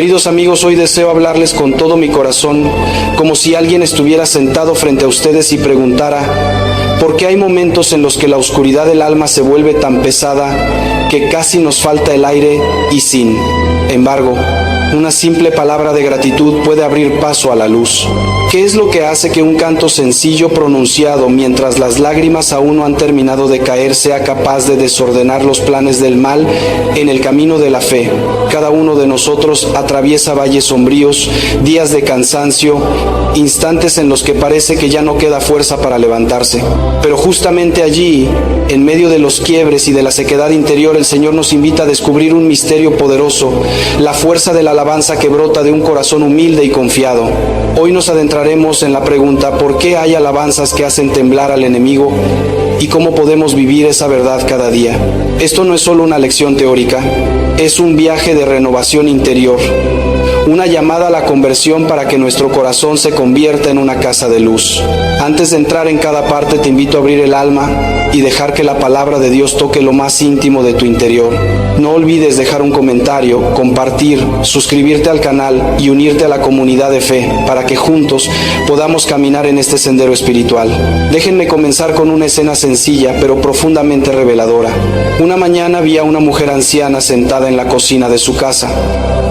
Queridos amigos, hoy deseo hablarles con todo mi corazón, como si alguien estuviera sentado frente a ustedes y preguntara: ¿por qué hay momentos en los que la oscuridad del alma se vuelve tan pesada que casi nos falta el aire y sin embargo, una simple palabra de gratitud puede abrir paso a la luz? ¿Qué es lo que hace que un canto sencillo pronunciado mientras las lágrimas aún no han terminado de caer sea capaz de desordenar los planes del mal en el camino de la fe? Cada uno de nosotros atraviesa valles sombríos, días de cansancio, instantes en los que parece que ya no queda fuerza para levantarse. Pero justamente allí, en medio de los quiebres y de la sequedad interior, el Señor nos invita a descubrir un misterio poderoso, la fuerza de la alabanza que brota de un corazón humilde y confiado. Hoy nos adentraremos en la pregunta: ¿por qué hay alabanzas que hacen temblar al enemigo? ¿Y cómo podemos vivir esa verdad cada día? Esto no es solo una lección teórica, es un viaje de renovación interior, una llamada a la conversión para que nuestro corazón se convierta en una casa de luz. Antes de entrar en cada parte, te invito a abrir el alma y dejar que la palabra de Dios toque lo más íntimo de tu interior. No olvides dejar un comentario, compartir, suscribirte al canal y unirte a la comunidad de fe para que juntos podamos caminar en este sendero espiritual. Déjenme comenzar con una escena sencilla pero profundamente reveladora. Una mañana vi a una mujer anciana sentada en la cocina de su casa.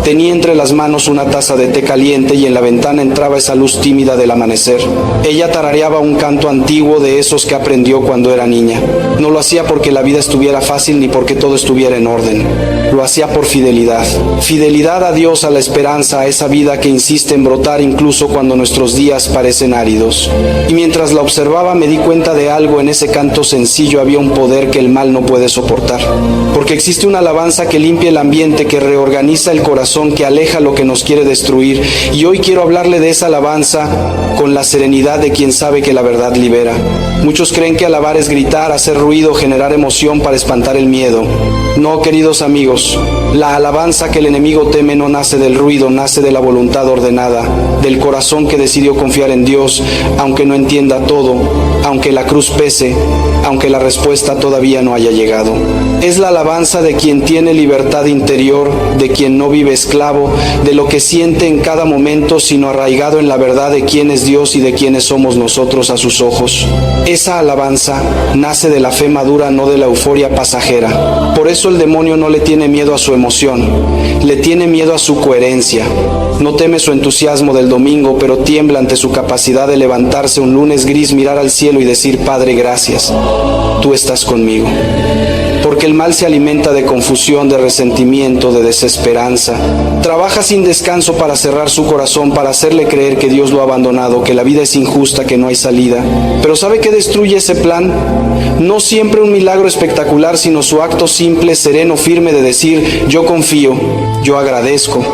Tenía entre las manos una taza de té caliente y en la ventana entraba esa luz tímida del amanecer. Ella tarareaba un canto antiguo de esos que aprendió cuando era niña. No lo hacía porque la vida estuviera fácil ni porque todo estuviera en orden. Lo hacía por fidelidad. Fidelidad a Dios, a la esperanza, a esa vida que insiste en brotar incluso cuando nuestros días parecen áridos. Y mientras la observaba me di cuenta de algo: en ese canto sencillo había un poder que el mal no puede soportar. Porque existe una alabanza que limpia el ambiente, que reorganiza el corazón, que aleja lo que nos quiere destruir. Y hoy quiero hablarle de esa alabanza con la serenidad de quien sabe que la verdad libera. Muchos creen que alabar es gritar, hacer ruido, generar emoción para espantar el miedo. No, queridos amigos, la alabanza que el enemigo teme no nace del ruido, nace de la voluntad ordenada, del corazón que decidió confiar en Dios, aunque no entienda todo, aunque la cruz pese, aunque la respuesta todavía no haya llegado. Es la alabanza de quien tiene libertad interior, de quien no vive esclavo de lo que siente en cada momento, sino arraigado en la verdad de quién es Dios y de quiénes somos nosotros a sus ojos. Esa alabanza nace de la fe madura, no de la euforia pasajera. Por eso el demonio no le tiene miedo a su emoción, le tiene miedo a su coherencia. No teme su entusiasmo del domingo, pero tiembla ante su capacidad de levantarse un lunes gris, mirar al cielo y decir: Padre, gracias, tú estás conmigo. Porque el mal se alimenta de confusión, de resentimiento, de desesperanza. Trabaja sin descanso para cerrar su corazón, para hacerle creer que Dios lo ha abandonado, que la vida es injusta, que no hay salida. Pero ¿sabe qué destruye ese plan? No siempre un milagro espectacular, sino su acto simple, sereno, firme de decir: yo confío, yo agradezco,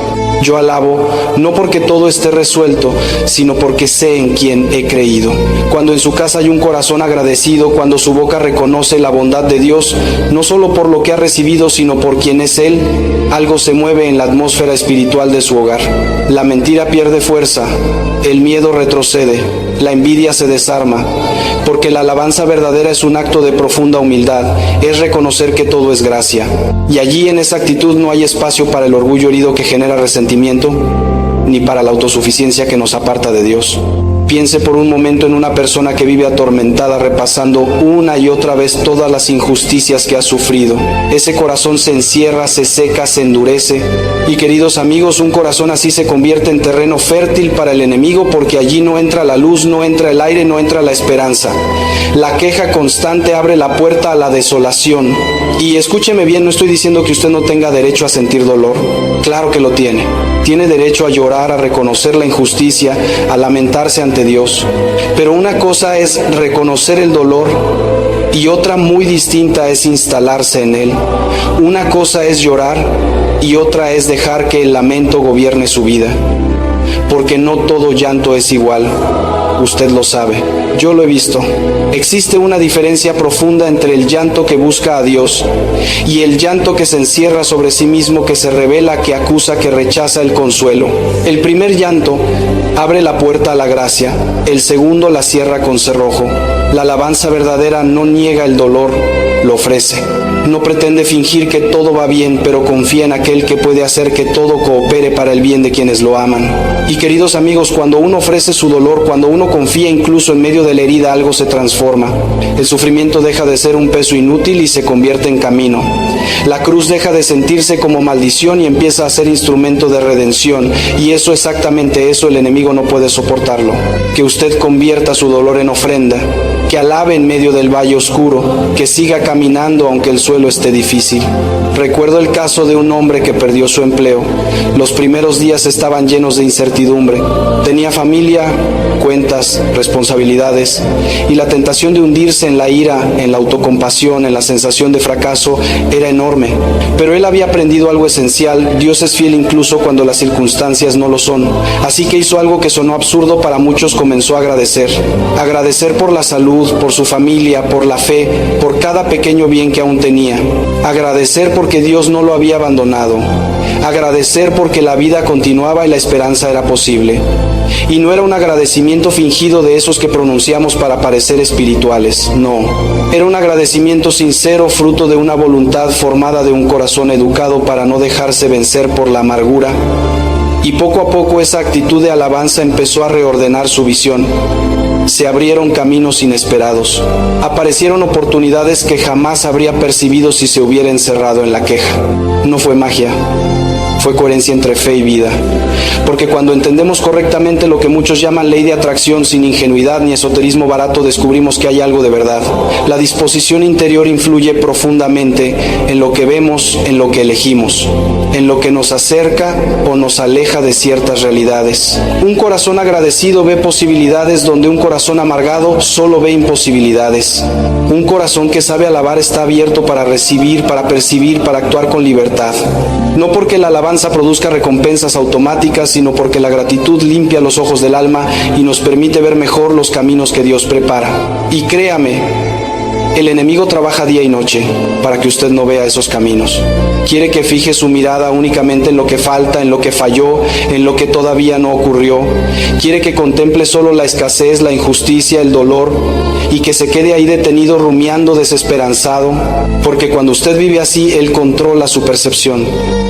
yo alabo, no porque todo esté resuelto, sino porque sé en quién he creído. Cuando en su casa hay un corazón agradecido, cuando su boca reconoce la bondad de Dios, no solo por lo que ha recibido, sino por quien es Él, algo se mueve en la atmósfera espiritual de su hogar. La mentira pierde fuerza, el miedo retrocede, la envidia se desarma, porque la alabanza verdadera es un acto de profunda humildad, es reconocer que todo es gracia. Y allí, en esa actitud, no hay espacio para el orgullo herido que genera resentimiento, ni para la autosuficiencia que nos aparta de Dios. Piense por un momento en una persona que vive atormentada, repasando una y otra vez todas las injusticias que ha sufrido. Ese corazón se encierra, se seca, se endurece. Y queridos amigos, un corazón así se convierte en terreno fértil para el enemigo, porque allí no entra la luz, no entra el aire, no entra la esperanza. La queja constante abre la puerta a la desolación. Y escúcheme bien, no estoy diciendo que usted no tenga derecho a sentir dolor. Claro que lo tiene. Tiene derecho a llorar, a reconocer la injusticia, a lamentarse ante Dios. Pero una cosa es reconocer el dolor y otra muy distinta es instalarse en él. Una cosa es llorar y otra es dejar que el lamento gobierne su vida. Porque no todo llanto es igual. Usted lo sabe, yo lo he visto. Existe una diferencia profunda entre el llanto que busca a Dios y el llanto que se encierra sobre sí mismo, que se revela, que acusa, que rechaza el consuelo. El primer llanto abre la puerta a la gracia, el segundo la cierra con cerrojo. La alabanza verdadera no niega el dolor, lo ofrece. No pretende fingir que todo va bien, pero confía en aquel que puede hacer que todo coopere para el bien de quienes lo aman. Y queridos amigos, cuando uno ofrece su dolor, cuando uno confía incluso en medio de la herida, algo se transforma. El sufrimiento deja de ser un peso inútil y se convierte en camino. La cruz deja de sentirse como maldición y empieza a ser instrumento de redención. Y eso, exactamente eso, el enemigo no puede soportarlo. Que usted convierta su dolor en ofrenda, que alabe en medio del valle oscuro, que siga caminando aunque el suelo esté difícil. Recuerdo el caso de un hombre que perdió su empleo. Los primeros días estaban llenos de incertidumbre. Tenía familia, cuentas, responsabilidades, y la tentación de hundirse en la ira, en la autocompasión, en la sensación de fracaso era enorme. Pero él había aprendido algo esencial: Dios es fiel incluso cuando las circunstancias no lo son. Así que hizo algo que sonó absurdo para muchos: comenzó a agradecer. Agradecer por la salud, por su familia, por la fe, por cada pequeño bien que aún tenía. Agradecer porque Dios no lo había abandonado. Agradecer porque la vida continuaba y la esperanza era posible. Y no era un agradecimiento fingido de esos que pronunciamos para parecer espirituales, no. Era un agradecimiento sincero, fruto de una voluntad formada de un corazón educado para no dejarse vencer por la amargura. Y poco a poco esa actitud de alabanza empezó a reordenar su visión. Se abrieron caminos inesperados. Aparecieron oportunidades que jamás habría percibido si se hubiera encerrado en la queja. No fue magia, fue coherencia entre fe y vida. Porque cuando entendemos correctamente lo que muchos llaman ley de atracción, sin ingenuidad ni esoterismo barato, descubrimos que hay algo de verdad. La disposición interior influye profundamente en lo que vemos, en lo que elegimos, en lo que nos acerca o nos aleja de ciertas realidades. Un corazón agradecido ve posibilidades donde un corazón amargado solo ve imposibilidades. Un corazón que sabe alabar está abierto para recibir, para percibir, para actuar con libertad. No porque la alabanza produzca recompensas automáticas, sino porque la gratitud limpia los ojos del alma y nos permite ver mejor los caminos que Dios prepara. Y créame, el enemigo trabaja día y noche para que usted no vea esos caminos. Quiere que fije su mirada únicamente en lo que falta, en lo que falló, en lo que todavía no ocurrió. Quiere que contemple solo la escasez, la injusticia, el dolor, y que se quede ahí detenido, rumiando, desesperanzado, porque cuando usted vive así, él controla su percepción.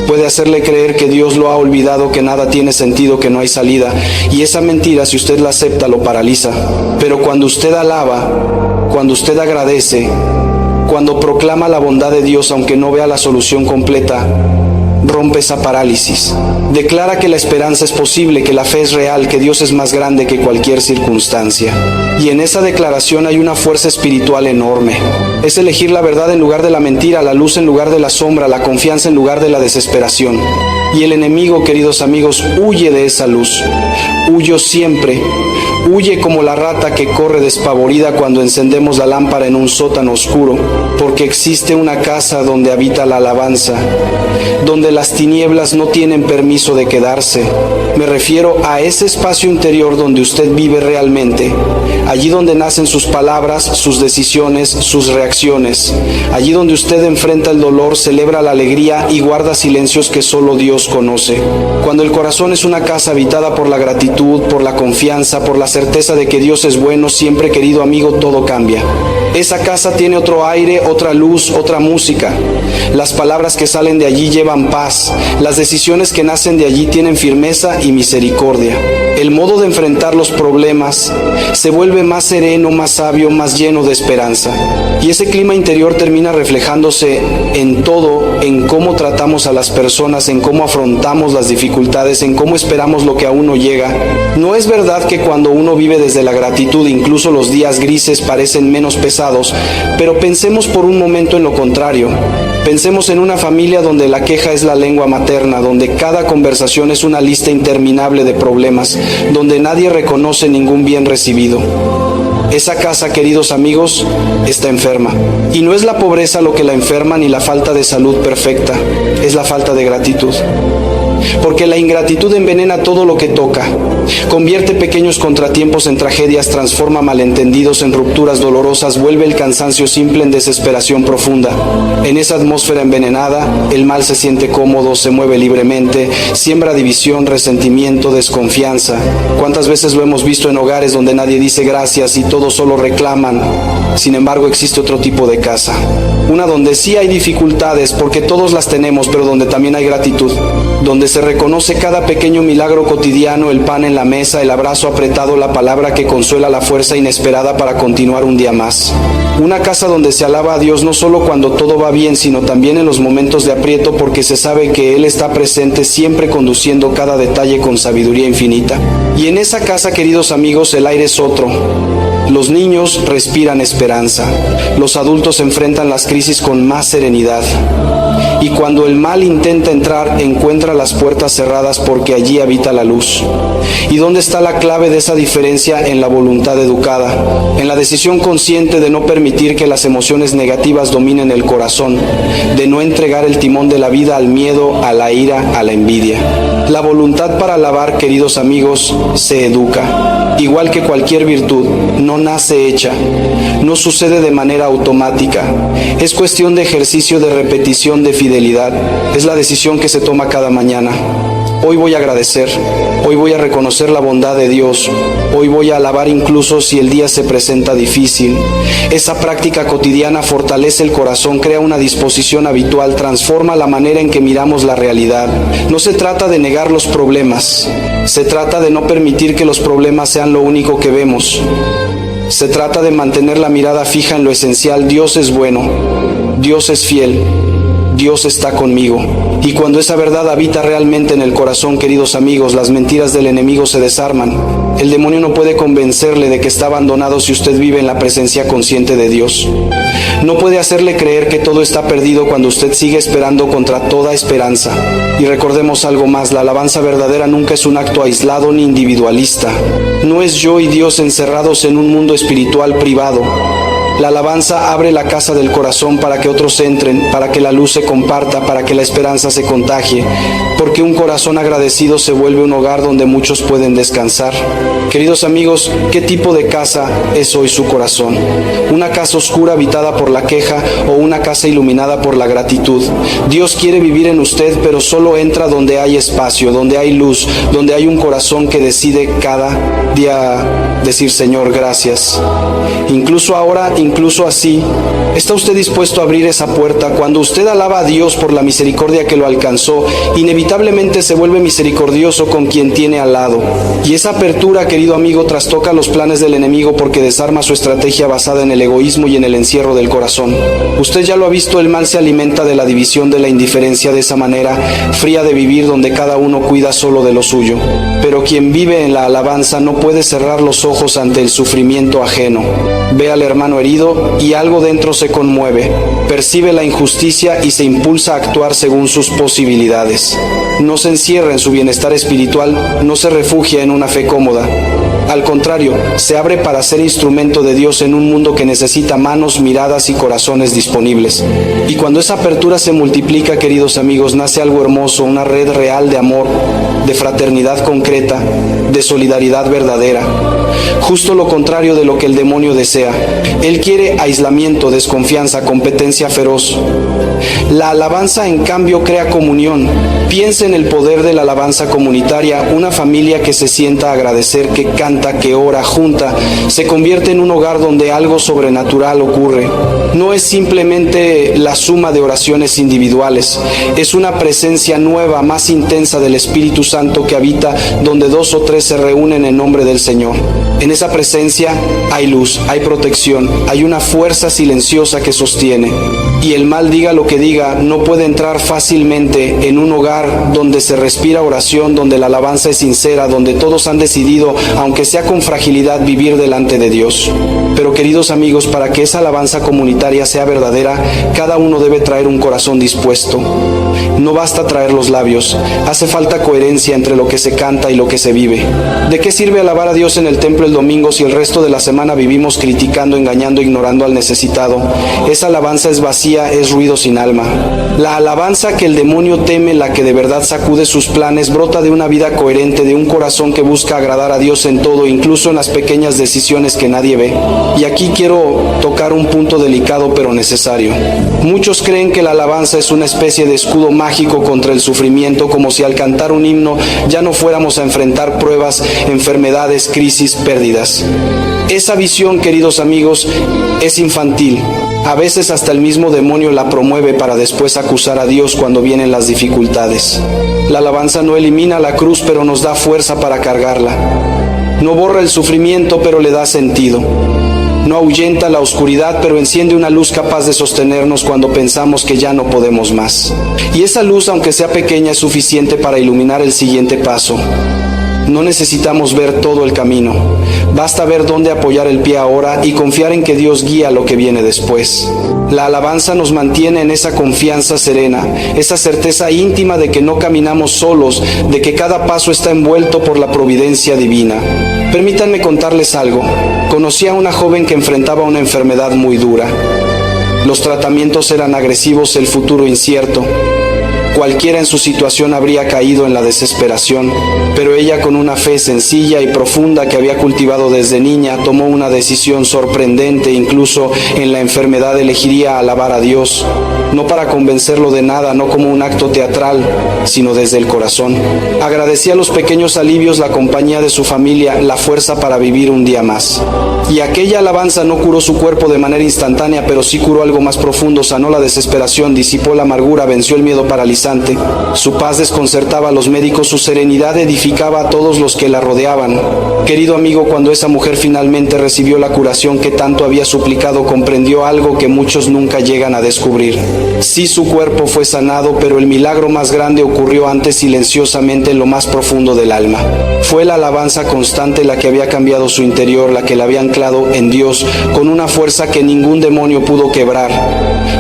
Puede hacerle creer que Dios lo ha olvidado, que nada tiene sentido, que no hay salida, y esa mentira, si usted la acepta, lo paraliza. Pero cuando usted alaba, cuando usted agradece, cuando proclama la bondad de Dios aunque no vea la solución completa, rompe esa parálisis. Declara que la esperanza es posible, que la fe es real, que Dios es más grande que cualquier circunstancia. Y en esa declaración hay una fuerza espiritual enorme. Es elegir la verdad en lugar de la mentira, la luz en lugar de la sombra, la confianza en lugar de la desesperación. Y el enemigo, queridos amigos, huye de esa luz. Huye siempre. Huye como la rata que corre despavorida cuando encendemos la lámpara en un sótano oscuro, porque existe una casa donde habita la alabanza, donde las tinieblas no tienen permiso de quedarse. Me refiero a ese espacio interior donde usted vive realmente, allí donde nacen sus palabras, sus decisiones, sus reacciones, allí donde usted enfrenta el dolor, celebra la alegría y guarda silencios que solo Dios conoce. Cuando el corazón es una casa habitada por la gratitud, por la confianza, por la certeza de que Dios es bueno, siempre, querido amigo, todo cambia. Esa casa tiene otro aire, otra luz, otra música. Las palabras que salen de allí llevan paz. Las decisiones que nacen de allí tienen firmeza y misericordia. El modo de enfrentar los problemas se vuelve más sereno, más sabio, más lleno de esperanza. Y ese clima interior termina reflejándose en todo, en cómo tratamos a las personas, en cómo afrontamos las dificultades, en cómo esperamos lo que aún no llega. No es verdad que cuando uno vive desde la gratitud, incluso los días grises parecen menos pesados, pero pensemos por un momento en lo contrario. Pensemos en una familia donde la queja es la lengua materna, donde cada conversación es una lista interminable de problemas, donde nadie reconoce ningún bien recibido. Esa casa, queridos amigos, está enferma. Y no es la pobreza lo que la enferma ni la falta de salud perfecta, es la falta de gratitud. porque la ingratitud envenena todo lo que toca, convierte pequeños contratiempos en tragedias, transforma malentendidos en rupturas dolorosas, vuelve el cansancio simple en desesperación profunda. En esa atmósfera envenenada, el mal se siente cómodo, se mueve libremente, siembra división, resentimiento, desconfianza. ¿Cuántas veces lo hemos visto en hogares donde nadie dice gracias y todos solo reclaman? Sin embargo, existe otro tipo de casa, una donde sí hay dificultades, porque todos las tenemos, pero donde también hay gratitud, donde se reconoce cada pequeño milagro cotidiano, el pan en la mesa, el abrazo apretado, la palabra que consuela, la fuerza inesperada para continuar un día más. Una casa donde se alaba a Dios no solo cuando todo va bien, sino también en los momentos de aprieto, porque se sabe que Él está presente, siempre conduciendo cada detalle con sabiduría infinita. Y en esa casa, queridos amigos, el aire es otro. Los niños respiran esperanza, los adultos enfrentan las crisis con más serenidad. Y cuando el mal intenta entrar, encuentra las puertas cerradas porque allí habita la luz. ¿Y dónde está la clave de esa diferencia? En la voluntad educada, en la decisión consciente de no permitir que las emociones negativas dominen el corazón, de no entregar el timón de la vida al miedo, a la ira, a la envidia. La voluntad para alabar, queridos amigos, se educa. Igual que cualquier virtud, no nace hecha, no sucede de manera automática. Es cuestión de ejercicio, de repetición, de fidelidad. Es la decisión que se toma cada mañana. Hoy voy a agradecer, hoy voy a reconocer la bondad de Dios, hoy voy a alabar incluso si el día se presenta difícil. Esa práctica cotidiana fortalece el corazón, crea una disposición habitual, transforma la manera en que miramos la realidad. No se trata de negar los problemas, se trata de no permitir que los problemas sean lo único que vemos. Se trata de mantener la mirada fija en lo esencial. Dios es bueno, Dios es fiel, Dios está conmigo. Y cuando esa verdad habita realmente en el corazón, queridos amigos, las mentiras del enemigo se desarman. El demonio no puede convencerle de que está abandonado si usted vive en la presencia consciente de Dios. No puede hacerle creer que todo está perdido cuando usted sigue esperando contra toda esperanza. Y recordemos algo más, la alabanza verdadera nunca es un acto aislado ni individualista. No es yo y Dios encerrados en un mundo espiritual privado. La alabanza abre la casa del corazón para que otros entren, para que la luz se comparta, para que la esperanza se contagie, porque un corazón agradecido se vuelve un hogar donde muchos pueden descansar. Queridos amigos, ¿qué tipo de casa es hoy su corazón? ¿Una casa oscura habitada por la queja o una casa iluminada por la gratitud? Dios quiere vivir en usted, pero solo entra donde hay espacio, donde hay luz, donde hay un corazón que decide cada día decir: Señor, gracias. Incluso ahora, incluso así, ¿está usted dispuesto a abrir esa puerta? Cuando usted alaba a Dios por la misericordia que lo alcanzó, inevitablemente se vuelve misericordioso con quien tiene al lado. Y esa apertura, querido amigo, trastoca los planes del enemigo porque desarma su estrategia basada en el egoísmo y en el encierro del corazón. Usted ya lo ha visto, el mal se alimenta de la división, de la indiferencia, de esa manera fría de vivir donde cada uno cuida solo de lo suyo. Pero quien vive en la alabanza no puede cerrar los ojos ante el sufrimiento ajeno. Ve al hermano herido y algo dentro se conmueve, percibe la injusticia y se impulsa a actuar según sus posibilidades. No se encierra en su bienestar espiritual, no se refugia en una fe cómoda. Al contrario, se abre para ser instrumento de Dios en un mundo que necesita manos, miradas y corazones disponibles. Y cuando esa apertura se multiplica, queridos amigos, nace algo hermoso, una red real de amor, de fraternidad concreta, de solidaridad verdadera. Justo lo contrario de lo que el demonio desea. Él quiere aislamiento, desconfianza, competencia feroz. La alabanza, en cambio, crea comunión. Piensa en el poder de la alabanza comunitaria. Una familia que se sienta a agradecer, que canta, que ora junta, se convierte en un hogar donde algo sobrenatural ocurre. No es simplemente la suma de oraciones individuales, es una presencia nueva, más intensa del Espíritu Santo que habita donde dos o tres se reúnen en nombre del Señor. En esa presencia hay luz, hay protección, hay una fuerza silenciosa que sostiene. Y el mal, diga lo que diga, no puede entrar fácilmente en un hogar donde se respira oración, donde la alabanza es sincera, donde todos han decidido, aunque sea con fragilidad, vivir delante de Dios. Pero queridos amigos, para que esa alabanza comunitaria sea verdadera, cada uno debe traer un corazón dispuesto. No basta traer los labios, hace falta coherencia entre lo que se canta y lo que se vive. ¿De qué sirve alabar a Dios en el templo el domingo si el resto de la semana vivimos criticando, engañando, ignorando al necesitado? Esa alabanza es vacía, es ruido sin alma. La alabanza que el demonio teme, la que de verdad sacude sus planes, brota de una vida coherente, de un corazón que busca agradar a Dios en todo, incluso en las pequeñas decisiones que nadie ve. Y aquí quiero tocar un punto delicado pero necesario. Muchos creen que la alabanza es una especie de escudo mágico contra el sufrimiento, como si al cantar un himno ya no fuéramos a enfrentar pruebas, enfermedades, crisis, pérdidas. Esa visión, queridos amigos, es infantil. A veces hasta el mismo demonio la promueve para después acusar a Dios cuando vienen las dificultades. La alabanza no elimina la cruz, pero nos da fuerza para cargarla. No borra el sufrimiento, pero le da sentido. No ahuyenta la oscuridad, pero enciende una luz capaz de sostenernos cuando pensamos que ya no podemos más. Y esa luz, aunque sea pequeña, es suficiente para iluminar el siguiente paso. No necesitamos ver todo el camino. Basta ver dónde apoyar el pie ahora y confiar en que Dios guía lo que viene después. La alabanza nos mantiene en esa confianza serena, esa certeza íntima de que no caminamos solos, de que cada paso está envuelto por la providencia divina. Permítanme contarles algo. Conocí a una joven que enfrentaba una enfermedad muy dura. Los tratamientos eran agresivos, el futuro incierto. Cualquiera en su situación habría caído en la desesperación, pero ella, con una fe sencilla y profunda que había cultivado desde niña, tomó una decisión sorprendente. Incluso en la enfermedad elegiría alabar a Dios, no para convencerlo de nada, no como un acto teatral, sino desde el corazón. Agradecía los pequeños alivios, la compañía de su familia, la fuerza para vivir un día más. Y aquella alabanza no curó su cuerpo de manera instantánea, pero sí curó algo más profundo, sanó la desesperación, disipó la amargura, venció el miedo paralizante. Su paz desconcertaba a los médicos, su serenidad edificaba a todos los que la rodeaban. Querido amigo, cuando esa mujer finalmente recibió la curación que tanto había suplicado, comprendió algo que muchos nunca llegan a descubrir. Sí, su cuerpo fue sanado, pero el milagro más grande ocurrió antes, silenciosamente, en lo más profundo del alma. Fue la alabanza constante la que había cambiado su interior, la que la había anclado en Dios con una fuerza que ningún demonio pudo quebrar.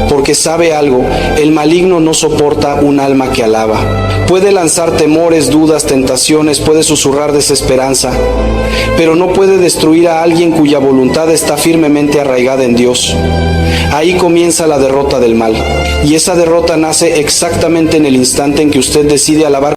Porque sabe algo, el maligno no soporta un alma que alaba. Puede lanzar temores, dudas, tentaciones, puede susurrar desesperanza, pero no puede destruir a alguien cuya voluntad está firmemente arraigada en Dios. Ahí comienza la derrota del mal, y esa derrota nace exactamente en el instante en que usted decide alabar